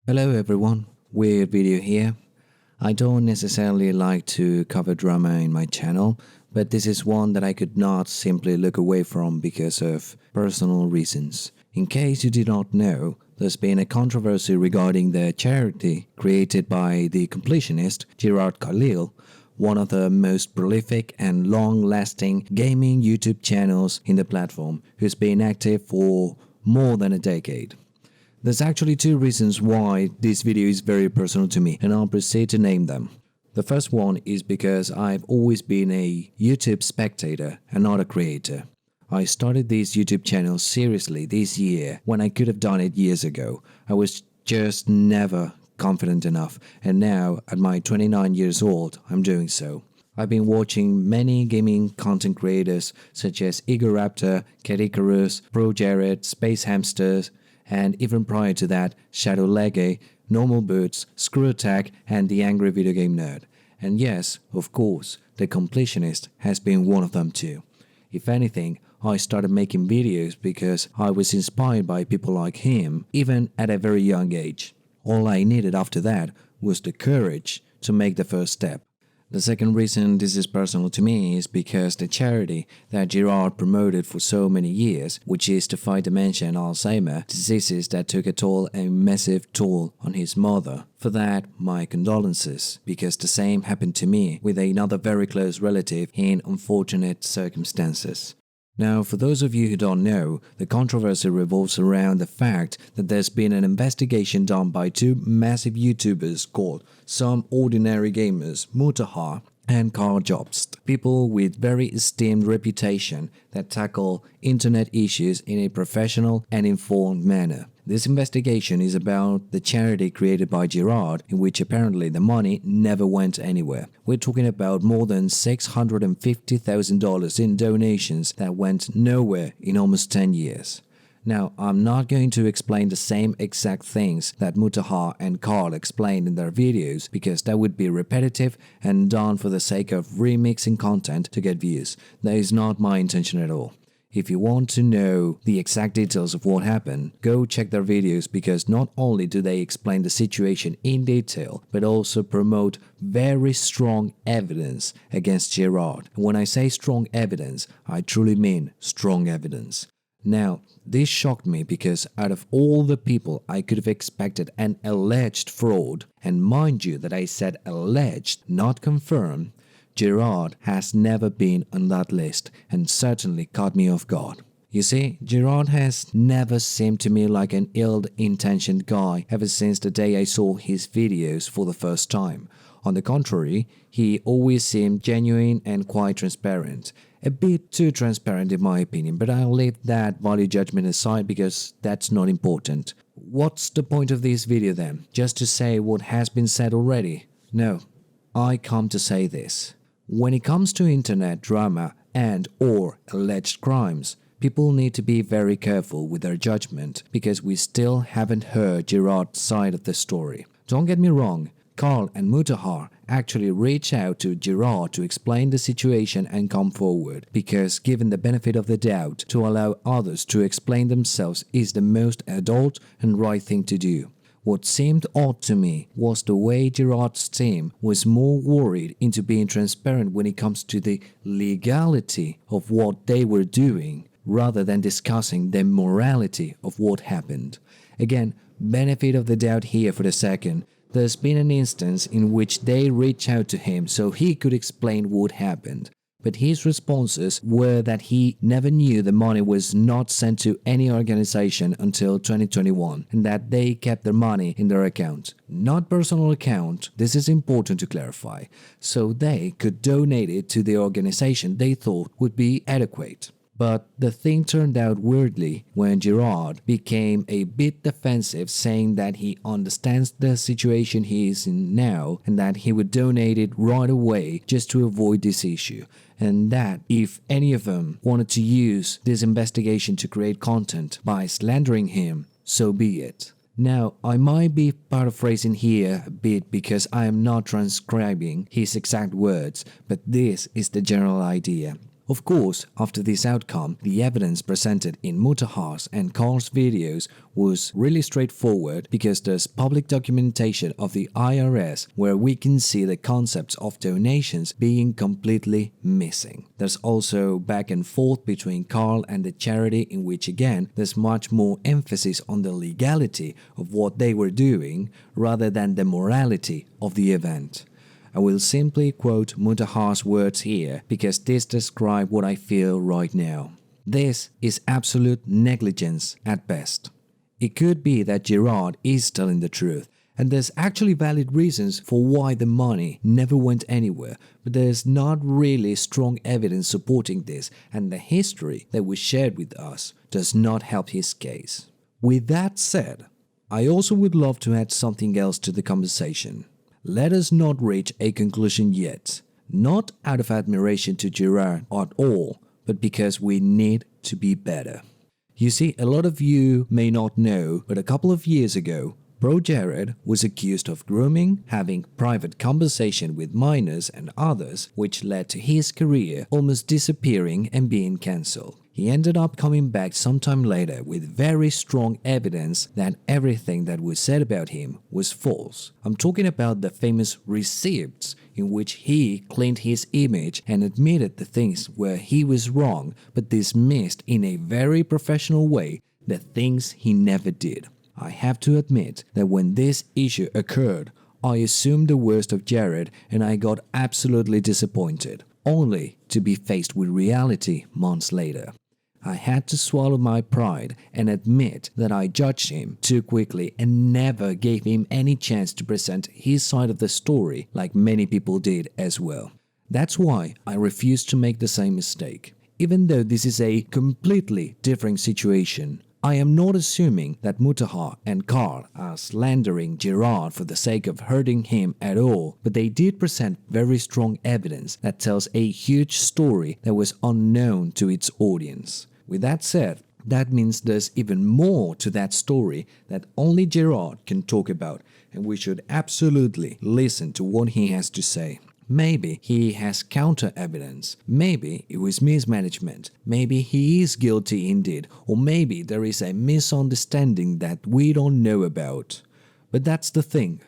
Hello everyone, weird video here. I don't necessarily like to cover drama in my channel, but this is one that I could not simply look away from because of personal reasons. In case you did not know, there's been a controversy regarding the charity created by the Completionist, Gerard, one of the most prolific and long-lasting gaming YouTube channels in the platform, who's been active for more than a decade. There's actually two reasons why this video is very personal to me, and I'll proceed to name them. The first one is because I've always been a YouTube spectator and not a creator. I started this YouTube channel seriously this year when I could have done it years ago. I was just never confident enough, and now at my 29 years old, I'm doing so. I've been watching many gaming content creators such as Igor Raptor, Cat Icarus, Pro Gerard, Space Hamsters, and even prior to that, Shadow Legge, Normal Boots, Screw Attack, and The Angry Video Game Nerd. And yes, of course, The Completionist has been one of them too. If anything, I started making videos because I was inspired by people like him, even at a very young age. All I needed after that was the courage to make the first step. The second reason this is personal to me is because the charity that Jirard promoted for so many years, which is to fight dementia and Alzheimer, diseases that took a massive toll on his mother. For that, my condolences, because the same happened to me with another very close relative in unfortunate circumstances. Now, for those of you who don't know, the controversy revolves around the fact that there's been an investigation done by two massive YouTubers called Some Ordinary Gamers, Mutahar and Jobst, people with very esteemed reputation that tackle internet issues in a professional and informed manner. This investigation is about the charity created by Gerard, in which apparently the money never went anywhere. We're talking about more than $650,000 in donations that went nowhere in almost 10 years. Now, I'm not going to explain the same exact things that Mutahar and Carl explained in their videos because that would be repetitive and done for the sake of remixing content to get views. That is not my intention at all. If you want to know the exact details of what happened, go check their videos because not only do they explain the situation in detail, but also promote very strong evidence against Gerard. And when I say strong evidence, I truly mean strong evidence. Now, this shocked me because out of all the people I could have expected an alleged fraud, and mind you that I said alleged, not confirmed, Gerard has never been on that list and certainly caught me off guard. You see, Gerard has never seemed to me like an ill-intentioned guy ever since the day I saw his videos for the first time. On the contrary, he always seemed genuine and quite transparent. A bit too transparent in my opinion, but I'll leave that value judgment aside because that's not important. What's the point of this video then? Just to say what has been said already? No, I come to say this. When it comes to internet drama and/or alleged crimes, people need to be very careful with their judgment because we still haven't heard Gerard's side of the story. Don't get me wrong, Carl and Mutahar actually reached out to Gerard to explain the situation and come forward because given the benefit of the doubt, to allow others to explain themselves is the most adult and right thing to do. What seemed odd to me was the way Gerard's team was more worried into being transparent when it comes to the legality of what they were doing rather than discussing the morality of what happened. Again, benefit of the doubt here for the second. There's been an instance in which they reached out to him so he could explain what happened. But his responses were that he never knew the money was not sent to any organization until 2021 and that they kept their money in their account. Not personal account, this is important to clarify, so they could donate it to the organization they thought would be adequate. But the thing turned out weirdly when Gerard became a bit defensive, saying that he understands the situation he is in now and that he would donate it right away just to avoid this issue, and that if any of them wanted to use this investigation to create content by slandering him, so be it. Now, I might be paraphrasing here a bit because I am not transcribing his exact words, but this is the general idea. Of course, after this outcome, the evidence presented in Mutahar's and Carl's videos was really straightforward because there's public documentation of the IRS where we can see the concepts of donations being completely missing. There's also back and forth between Carl and the charity in which again there's much more emphasis on the legality of what they were doing rather than the morality of the event. I will simply quote Mutahar's words here because this describes what I feel right now. This is absolute negligence at best. It could be that Gerard is telling the truth, and there's actually valid reasons for why the money never went anywhere, but there's not really strong evidence supporting this, and the history that was shared with us does not help his case. With that said, I also would love to add something else to the conversation. Let us not reach a conclusion yet, not out of admiration to Gerard at all, but because we need to be better. You see, a lot of you may not know, but a couple of years ago, Bro Gerard was accused of grooming, having private conversation with minors and others, which led to his career almost disappearing and being cancelled. He ended up coming back sometime later with very strong evidence that everything that was said about him was false. I'm talking about the famous receipts in which he cleaned his image and admitted the things where he was wrong but dismissed in a very professional way the things he never did. I have to admit that when this issue occurred, I assumed the worst of Gerard and I got absolutely disappointed, only to be faced with reality months later. I had to swallow my pride and admit that I judged him too quickly and never gave him any chance to present his side of the story like many people did as well. That's why I refuse to make the same mistake. Even though this is a completely different situation, I am not assuming that Mutahar and Carl are slandering Gerard for the sake of hurting him at all, but they did present very strong evidence that tells a huge story that was unknown to its audience. With that said, that means there's even more to that story that only Gerard can talk about, and we should absolutely listen to what he has to say. Maybe he has counter evidence, maybe it was mismanagement, maybe he is guilty indeed, or maybe there is a misunderstanding that we don't know about. But that's the thing,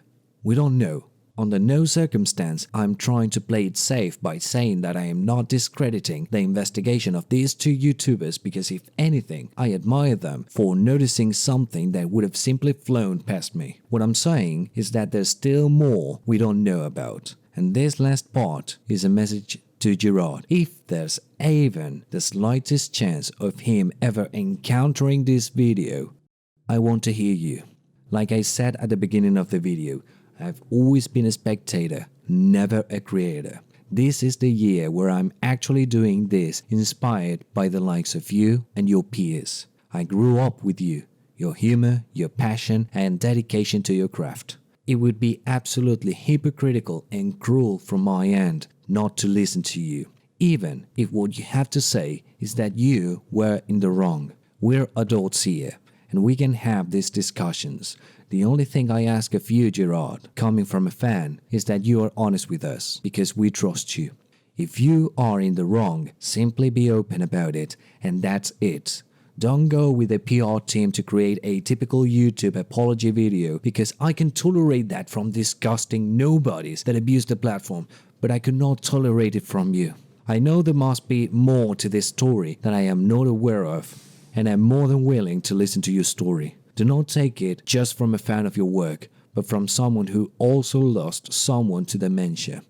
we don't know. Under no circumstance I'm trying to play it safe by saying that I am not discrediting the investigation of these two YouTubers because if anything, I admire them for noticing something that would have simply flown past me. What I'm saying is that there's still more we don't know about. And this last part is a message to Jirard. If there's even the slightest chance of him ever encountering this video, I want to hear you. Like I said at the beginning of the video, I've always been a spectator, never a creator. This is the year where I'm actually doing this inspired by the likes of you and your peers. I grew up with you, your humor, your passion, and dedication to your craft. It would be absolutely hypocritical and cruel from my end not to listen to you, even if what you have to say is that you were in the wrong. We're adults here, and we can have these discussions. The only thing I ask of you, Gerard, coming from a fan, is that you are honest with us, because we trust you. If you are in the wrong, simply be open about it, and that's it. Don't go with a PR team to create a typical YouTube apology video because I can tolerate that from disgusting nobodies that abuse the platform, but I could not tolerate it from you. I know there must be more to this story that I am not aware of, and I'm more than willing to listen to your story. Do not take it just from a fan of your work, but from someone who also lost someone to dementia.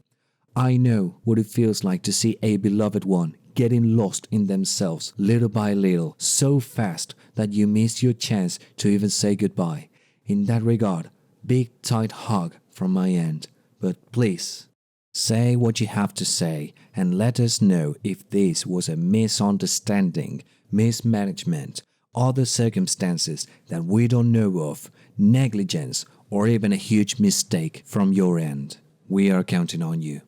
I know what it feels like to see a beloved one getting lost in themselves little by little so fast that you miss your chance to even say goodbye. In that regard, big tight hug from my end. But please, say what you have to say and let us know if this was a misunderstanding, mismanagement, other circumstances that we don't know of, negligence, or even a huge mistake from your end. We are counting on you.